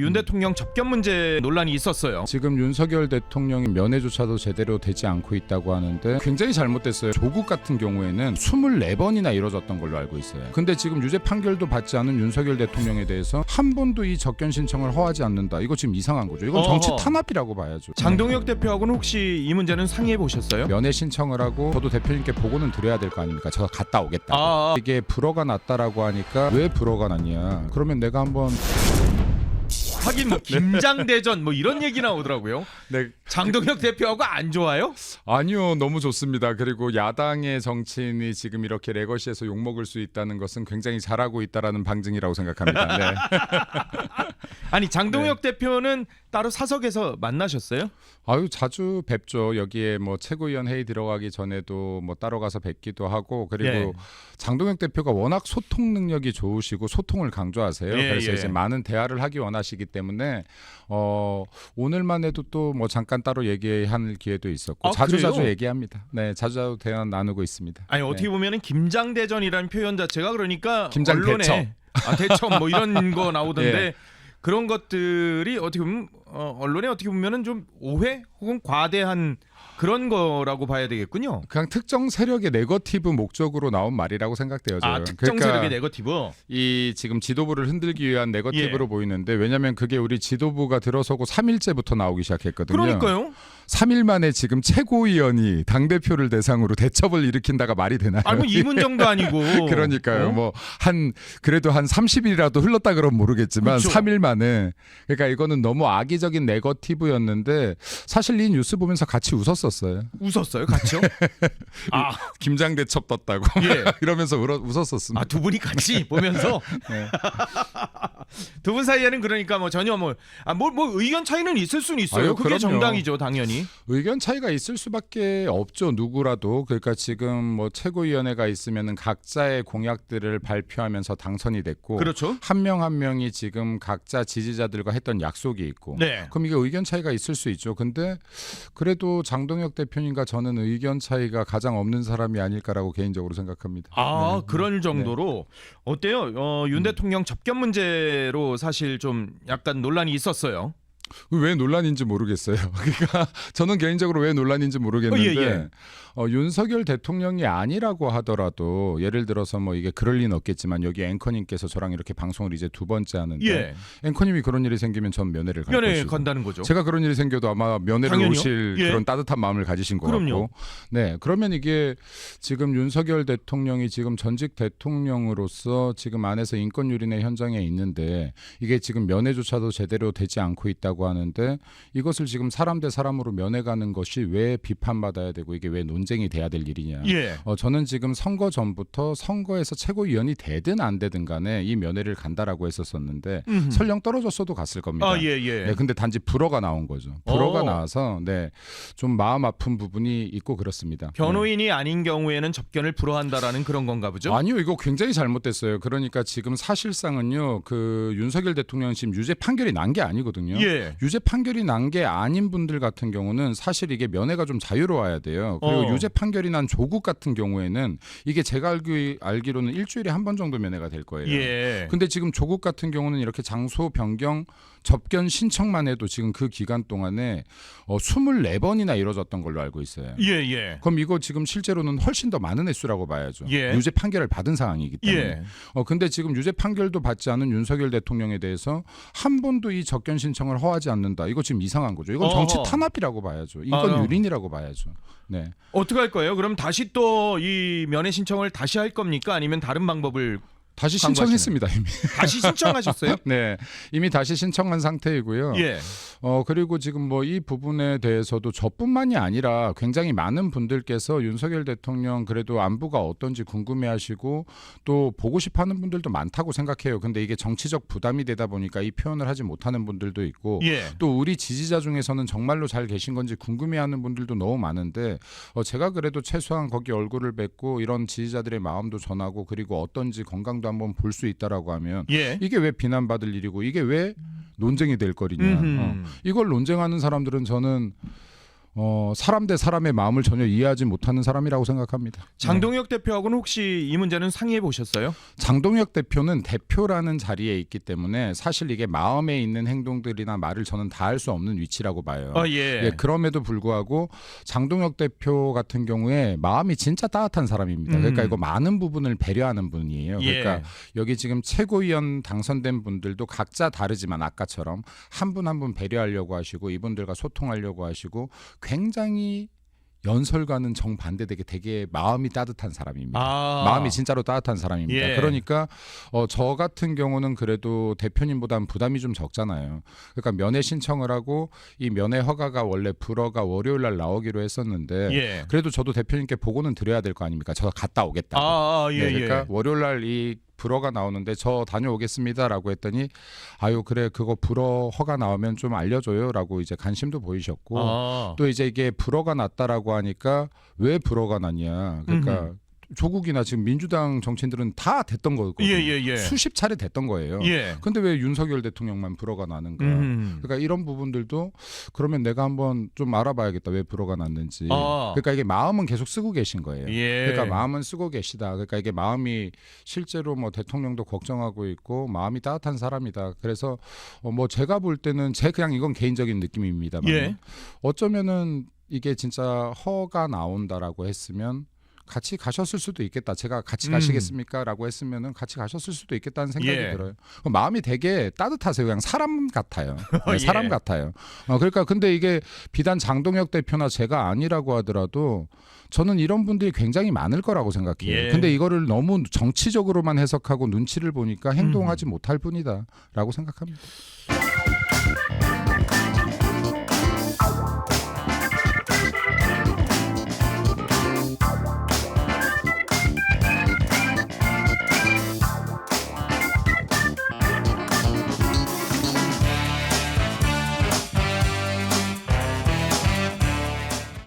윤 대통령 접견 문제 논란이 있었어요. 지금 윤석열 대통령이 면회조차도 제대로 되지 않고 있다고 하는데 굉장히 잘못됐어요. 조국 같은 경우에는 24번이나 이뤄졌던 걸로 알고 있어요. 근데 지금 유죄 판결도 받지 않은 윤석열 대통령에 대해서 한 번도 이 접견 신청을 허하지 않는다. 이거 지금 이상한 거죠. 이건 정치 탄압이라고 봐야죠. 장동혁 대표하고는 혹시 이 문제는 상의해 보셨어요? 면회 신청을 하고 저도 대표님께 보고는 드려야 될 거 아닙니까? 제가 갔다 오겠다. 이게 불허가 났다라고 하니까 왜 불허가 났냐? 그러면 내가 한번 하긴 뭐 김장대전 뭐 이런 얘기 나오더라고요. 네. 장동혁 대표하고 안 좋아요? 아니요, 너무 좋습니다. 그리고 야당의 정치인이 지금 이렇게 레거시에서 욕먹을 수 있다는 것은 굉장히 잘하고 있다라는 방증이라고 생각합니다. 네. 아니 장동혁 대표는 따로 사석에서 만나셨어요? 아유, 자주 뵙죠. 여기에 뭐 최고위원 회의 들어가기 전에도 뭐 따로 가서 뵙기도 하고, 그리고 장동혁 대표가 워낙 소통 능력이 좋으시고 소통을 강조하세요. 그래서 이제 많은 대화를 하기 원하시기 때문에 오늘만 해도 또 뭐 잠깐 따로 얘기할 기회도 있었고 자주 얘기합니다. 네, 자주 대화 나누고 있습니다. 아니 어떻게 보면은 김장대전이라는 표현 자체가 그러니까 김장대첩. 언론에 대첩 뭐 이런 거 나오던데 그런 것들이 어떻게 보면 언론에 어떻게 보면은 좀 오해 혹은 과대한 그런 거라고 봐야 되겠군요. 그냥 특정 세력의 네거티브 목적으로 나온 말이라고 생각돼요. 저는. 특정 그러니까 세력의 네거티브. 이 지금 지도부를 흔들기 위한 네거티브로 보이는데, 왜냐하면 그게 우리 지도부가 들어서고 3일째부터 나오기 시작했거든요. 그러니까요. 3일 만에 지금 최고위원이 당대표를 대상으로 대첩을 일으킨다가 말이 되나요? 아니 뭐 이문정도 아니고. 그러니까요. 뭐 그래도 한 30일이라도 흘렀다 그러면 모르겠지만 그렇죠. 3일 만에. 그러니까 이거는 너무 악의적인 네거티브였는데 사실 이 뉴스 보면서 같이 웃었었어요. 웃었어요, 같이요? 김장대첩 떴다고 이러면서 웃었었습니다. 두 분이 같이 보면서 두 분 사이에는 그러니까 뭐 전혀 뭐 의견 차이는 있을 수는 있어요. 아유, 그게 그럼요. 정당이죠, 당연히. 의견 차이가 있을 수밖에 없죠, 누구라도. 그러니까 지금 뭐 최고위원회가 있으면은 각자의 공약들을 발표하면서 당선이 됐고, 그렇죠. 한 명 한 명이 지금 각자 지지자들과 했던 약속이 있고, 그럼 이게 의견 차이가 있을 수 있죠. 근데 그래도 장동혁 대표님과 저는 의견 차이가 가장 없는 사람이 아닐까라고 개인적으로 생각합니다. 그런 정도로 어때요? 윤 대통령 접견 문제로 사실 좀 약간 논란이 있었어요. 왜 논란인지 모르겠어요. 그러니까 저는 개인적으로 왜 논란인지 모르겠는데 윤석열 대통령이 아니라고 하더라도, 예를 들어서 뭐 이게 그럴 리는 없겠지만 여기 앵커님께서 저랑 이렇게 방송을 이제 2번째 하는데 앵커님이 그런 일이 생기면 전 면회를 갈 것이고, 간다는 거죠. 제가 그런 일이 생겨도 아마 면회를 당연히요. 오실 그런 따뜻한 마음을 가지신 것 같고, 그러면 이게 지금 윤석열 대통령이 지금 전직 대통령으로서 지금 안에서 인권유린의 현장에 있는데 이게 지금 면회조차도 제대로 되지 않고 있다고 하는데, 이것을 지금 사람 대 사람으로 면회 가는 것이 왜 비판받아야 되고 이게 왜 논쟁이 돼야 될 일이냐. 저는 지금 선거 전부터 선거에서 최고위원이 되든 안 되든 간에 이 면회를 간다라고 했었었는데 설령 떨어졌어도 갔을 겁니다. 근데 단지 불허가 나온 거죠. 불허가 나와서 좀 마음 아픈 부분이 있고 그렇습니다. 변호인이 아닌 경우에는 접견을 불허한다라는 그런 건가 보죠? 아니요, 이거 굉장히 잘못됐어요. 그러니까 지금 사실상은요, 그 윤석열 대통령은 지금 유죄 판결이 난 게 아니거든요. 유죄 판결이 난 게 아닌 분들 같은 경우는 사실 이게 면회가 좀 자유로워야 돼요. 그리고 유죄 판결이 난 조국 같은 경우에는 이게 제가 알기로는 일주일에 한 번 정도 면회가 될 거예요. 근데 지금 조국 같은 경우는 이렇게 장소 변경 접견 신청만 해도 지금 그 기간 동안에 24번이나 이뤄졌던 걸로 알고 있어요. 그럼 이거 지금 실제로는 훨씬 더 많은 횟수라고 봐야죠. 유죄 판결을 받은 상황이기 때문에. 근데 지금 유죄 판결도 받지 않은 윤석열 대통령에 대해서 한 번도 이 접견 신청을 허하지 않는다. 이거 지금 이상한 거죠. 이건 정치 탄압이라고 봐야죠. 인권 유린이라고 봐야죠. 어떻게 할 거예요? 그럼 다시 또 이 면회 신청을 다시 할 겁니까? 아니면 다른 방법을 다시 신청했습니다, 이미. 다시 신청하셨어요? 네, 이미 다시 신청한 상태이고요. 그리고 지금 뭐 이 부분에 대해서도 저뿐만이 아니라 굉장히 많은 분들께서 윤석열 대통령 그래도 안부가 어떤지 궁금해하시고 또 보고 싶어하는 분들도 많다고 생각해요. 근데 이게 정치적 부담이 되다 보니까 이 표현을 하지 못하는 분들도 있고, 또 우리 지지자 중에서는 정말로 잘 계신 건지 궁금해하는 분들도 너무 많은데, 제가 그래도 최소한 거기 얼굴을 뵙고 이런 지지자들의 마음도 전하고 그리고 어떤지 건강도 한번 볼 수 있다라고 하면 이게 왜 비난받을 일이고 이게 왜 논쟁이 될 거리냐. 이걸 논쟁하는 사람들은 저는 사람 대 사람의 마음을 전혀 이해하지 못하는 사람이라고 생각합니다. 장동혁 대표하고는 혹시 이 문제는 상의해 보셨어요? 장동혁 대표는 대표라는 자리에 있기 때문에 사실 이게 마음에 있는 행동들이나 말을 저는 다 할 수 없는 위치라고 봐요. 예, 그럼에도 불구하고 장동혁 대표 같은 경우에 마음이 진짜 따뜻한 사람입니다. 그러니까 이거 많은 부분을 배려하는 분이에요. 그러니까 여기 지금 최고위원 당선된 분들도 각자 다르지만 아까처럼 한 분 한 분 배려하려고 하시고 이분들과 소통하려고 하시고 굉장히 연설과는 정반대되게 되게 마음이 따뜻한 사람입니다. 마음이 진짜로 따뜻한 사람입니다. 그러니까 저 같은 경우는 그래도 대표님보다는 부담이 좀 적잖아요. 그러니까 면회 신청을 하고 이 면회 허가가 원래 불허가 월요일 날 나오기로 했었는데 그래도 저도 대표님께 보고는 드려야 될 거 아닙니까? 저 갔다 오겠다고. 그러니까 월요일 날 이 불허가 나오는데 저 다녀오겠습니다라고 했더니 아유 그래 그거 불허 허가 나오면 좀 알려줘요라고 이제 관심도 보이셨고 또 이제 이게 불허가 났다라고 하니까 왜 불허가 났냐 그러니까 조국이나 지금 민주당 정치인들은 다 됐던 거거든요. 수십 차례 됐던 거예요. 근데 왜 윤석열 대통령만 불허가 나는가? 그러니까 이런 부분들도 그러면 내가 한번 좀 알아봐야겠다. 왜 불허가 났는지. 그러니까 이게 마음은 계속 쓰고 계신 거예요. 그러니까 마음은 쓰고 계시다. 그러니까 이게 마음이 실제로 뭐 대통령도 걱정하고 있고 마음이 따뜻한 사람이다. 그래서 뭐 제가 볼 때는 그냥 이건 개인적인 느낌입니다만 어쩌면은 이게 진짜 허가 나온다라고 했으면 같이 가셨을 수도 있겠다. 제가 같이 가시겠습니까? 라고 했으면은 같이 가셨을 수도 있겠다는 생각이 들어요. 마음이 되게 따뜻하세요. 그냥 사람 같아요. 사람 같아요. 그러니까 근데 이게 비단 장동혁 대표나 제가 아니라고 하더라도 저는 이런 분들이 굉장히 많을 거라고 생각해요. 근데 이거를 너무 정치적으로만 해석하고 눈치를 보니까 행동하지 못할 뿐이다라고 생각합니다.